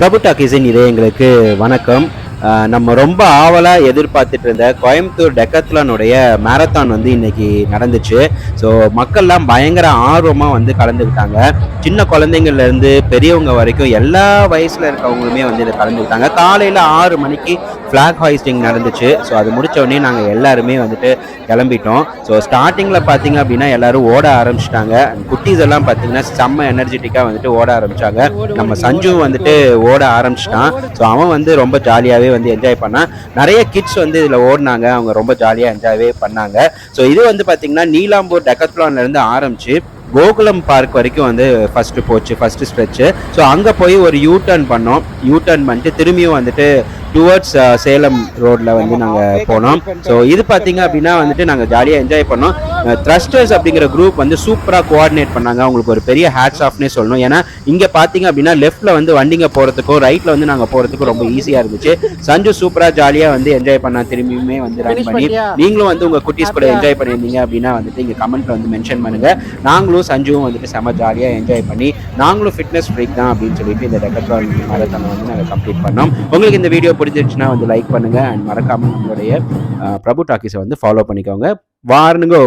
பிரபு டாக்கீஸின் இதயங்களுக்கு வணக்கம். நம்ம ரொம்ப ஆவலாக எதிர்பார்த்துட்டு இருந்த கோயம்புத்தூர் டெக்கத்லானுடைய மேரத்தான் வந்து இன்னைக்கு நடந்துச்சு. ஸோ மக்கள்லாம் பயங்கர ஆர்வமாக வந்து கலந்துக்கிட்டாங்க. சின்ன குழந்தைங்கள்லேருந்து பெரியவங்க வரைக்கும் எல்லா வயசில் இருக்கவங்களுமே வந்து இதை கலந்துக்கிட்டாங்க. காலையில் 6 மணிக்கு ஃப்ளாக் ஹாய்ஸ்டிங் நடந்துச்சு. ஸோ அது முடித்த உடனே நாங்கள் எல்லாருமே வந்துட்டு கிளம்பிட்டோம். ஸோ ஸ்டார்டிங்கில் பார்த்தீங்க அப்படின்னா எல்லாரும் ஓட ஆரம்பிச்சிட்டாங்க. குட்டீஸ் எல்லாம் பார்த்தீங்கன்னா செம்ம எனர்ஜெட்டிக்காக வந்துட்டு ஓட ஆரம்பித்தாங்க. நம்ம சஞ்சு வந்துட்டு ஓட ஆரம்பிச்சிட்டான். ஸோ அவன் வந்து ரொம்ப ஜாலியாகவே வந்து என்ஜாய் பண்ணான். நிறைய கிட்ஸ் வந்து இதில் ஓடினாங்க. அவங்க ரொம்ப ஜாலியாக என்ஜாய்வே பண்ணாங்க. ஸோ இது வந்து பார்த்தீங்கன்னா நீலாம்பூர் டெக்கத்லான்லேருந்து ஆரம்பிச்சு கோகுலம் பார்க் வரைக்கும் வந்து ஃபர்ஸ்ட் ஸ்ட்ரெச்சு. ஸோ அங்கே போய் ஒரு யூ டர்ன் பண்ணிட்டு திரும்பியும் வந்துட்டு டுவர்ட்ஸ் சேலம் ரோட்ல வந்து நாங்கள் போனோம். ஸோ இது பார்த்தீங்க அப்படின்னா வந்துட்டு நாங்கள் ஜாலியாக என்ஜாய் பண்ணோம். த்ரஸ்டர்ஸ் அப்படிங்கிற குரூப் வந்து சூப்பராக கோஆர்டினேட் பண்ணாங்க. அவங்களுக்கு ஒரு பெரிய ஹேட்ஸ் ஆஃப்னே சொல்லணும். ஏன்னா இங்கே பார்த்தீங்க அப்படின்னா லெஃப்ட்ல வந்து வண்டிங்க போகிறதுக்கும் ரைட்ல வந்து நாங்கள் போகிறதுக்கும் ரொம்ப ஈஸியாக இருந்துச்சு. சஞ்சு சூப்பராக ஜாலியாக வந்து என்ஜாய் பண்ணா. திரும்பியுமே வந்து ரன் பண்ணி நீங்களும் வந்து உங்கள் குட்டீஸ் கூட என்ஜாய் பண்ணியிருந்தீங்க அப்படின்னா வந்துட்டு இங்கே கமெண்ட்ல வந்து மென்ஷன் பண்ணுங்க. நாங்களும் சஞ்சுவும் வந்துட்டு செம ஜாலியாக என்ஜாய் பண்ணி நாங்களும் ஃபிட்னஸ் ஃப்ரீக் தான் அப்படின்னு சொல்லிட்டு இந்த டெக்கத்லான் மேரத்தானை வந்து நாங்கள் கம்ப்ளீட் பண்ணோம். உங்களுக்கு இந்த வீடியோ பிடிச்சிருச்சுன்னா வந்து லைக் பண்ணுங்க அண்ட் மறக்காம நம்மளுடைய பிரபு டாக்கீஸை வந்து ஃபாலோ பண்ணிக்கோங்க. வாருங்கோ.